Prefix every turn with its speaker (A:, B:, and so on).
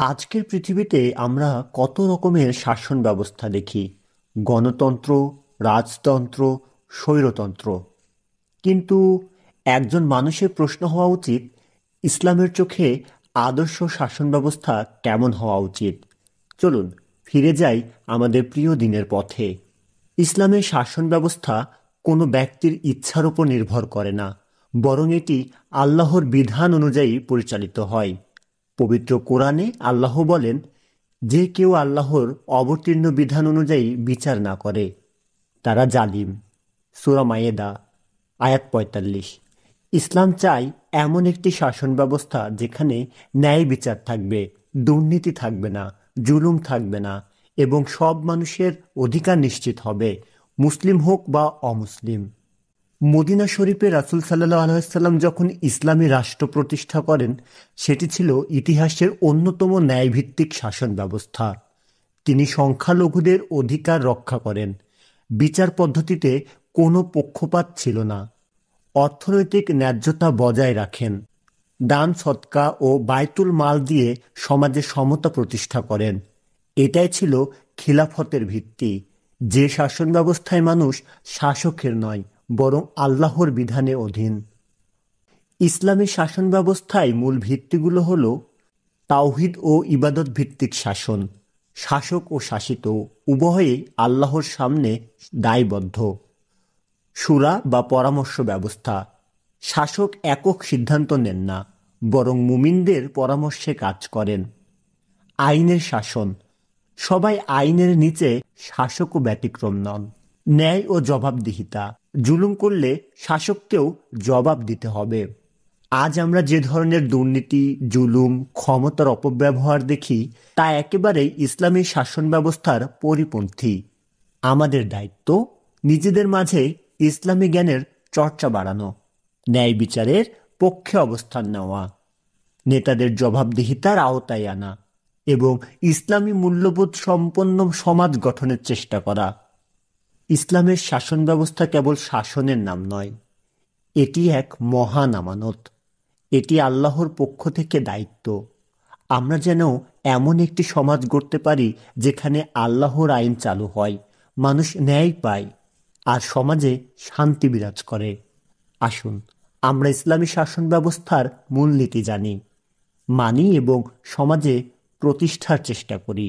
A: আজকের পৃথিবীতে আমরা কত রকমের শাসন ব্যবস্থা দেখি। গণতন্ত্র, রাজতন্ত্র, স্বৈরতন্ত্র। কিন্তু একজন মানুষের প্রশ্ন হওয়া উচিত, ইসলামের চোখে আদর্শ শাসন ব্যবস্থা কেমন হওয়া উচিত। চলুন ফিরে যাই আমাদের প্রিয় দিনের পথে। ইসলামের শাসন ব্যবস্থা কোনো ব্যক্তির ইচ্ছার উপর নির্ভর করে না, বরং এটি আল্লাহর বিধান অনুযায়ী পরিচালিত হয়। পবিত্র কোরআনে আল্লাহ বলেন, যে কেউ আল্লাহর অবতীর্ণ বিধান অনুযায়ী বিচার না করে তারা জালিম। সূরা মায়েদা আয়াত ৪৫। ইসলাম চায় এমন একটি শাসন ব্যবস্থা যেখানে ন্যায় বিচার থাকবে, দুর্নীতি থাকবে না, জুলুম থাকবে না এবং সব মানুষের অধিকার নিশ্চিত হবে, মুসলিম হোক বা অমুসলিম। মদিনা শরীফে রাসূল সাল্লাল্লাহু আলাইহি ওয়াসাল্লাম যখন ইসলামী রাষ্ট্র প্রতিষ্ঠা করেন, সেটি ছিল ইতিহাসের অন্যতম ন্যায়ভিত্তিক শাসন ব্যবস্থা। তিনি সংখ্যালঘুদের অধিকার রক্ষা করেন, বিচার পদ্ধতিতে কোনো পক্ষপাত ছিল না, অর্থনৈতিক ন্যায্যতা বজায় রাখেন, দান সদকা ও বায়তুল মাল দিয়ে সমাজে সমতা প্রতিষ্ঠা করেন। এটাই ছিল খিলাফতের ভিত্তি, যে শাসন ব্যবস্থায় মানুষ শাসকের নয় বরং আল্লাহর বিধানে অধীন। ইসলামী শাসন ব্যবস্থায় মূল ভিত্তিগুলো হল তাওহীদ ও ইবাদত ভিত্তিক শাসন। শাসক ও শাসিত উভয়েই আল্লাহর সামনে দায়বদ্ধ। শুরা বা পরামর্শ ব্যবস্থা। শাসক একক সিদ্ধান্ত নেন না, বরং মুমিনদের পরামর্শে কাজ করেন। আইনের শাসন। সবাই আইনের নিচে, শাসকও ব্যতিক্রম নন। ন্যায় ও জবাবদিহিতা। জুলুম করলে শাসককেও জবাব দিতে হবে। আজ আমরা যে ধরনের দুর্নীতি, জুলুম, ক্ষমতার অপব্যবহার দেখি, তা একেবারেই ইসলামী শাসন ব্যবস্থার পরিপন্থী। আমাদের দায়িত্ব নিজেদের মাঝে ইসলামী জ্ঞানের চর্চা বাড়ানো, ন্যায় বিচারের পক্ষে অবস্থান নেওয়া, নেতাদের জবাবদিহিতার আওতায় আনা এবং ইসলামী মূল্যবোধ সম্পন্ন সমাজ গঠনের চেষ্টা করা। ইসলামের শাসন ব্যবস্থা কেবল শাসনের নাম নয়, এটি এক মহান আমানত। এটি আল্লাহর পক্ষ থেকে দায়িত্ব। আমরা যেন এমন একটি সমাজ গড়তে পারি যেখানে আল্লাহর আইন চালু হয়, মানুষ ন্যায় পায় আর সমাজে শান্তি বিরাজ করে। আসুন আমরা ইসলামী শাসন ব্যবস্থার মূলনীতি জানি, মানি এবং সমাজে প্রতিষ্ঠার চেষ্টা করি।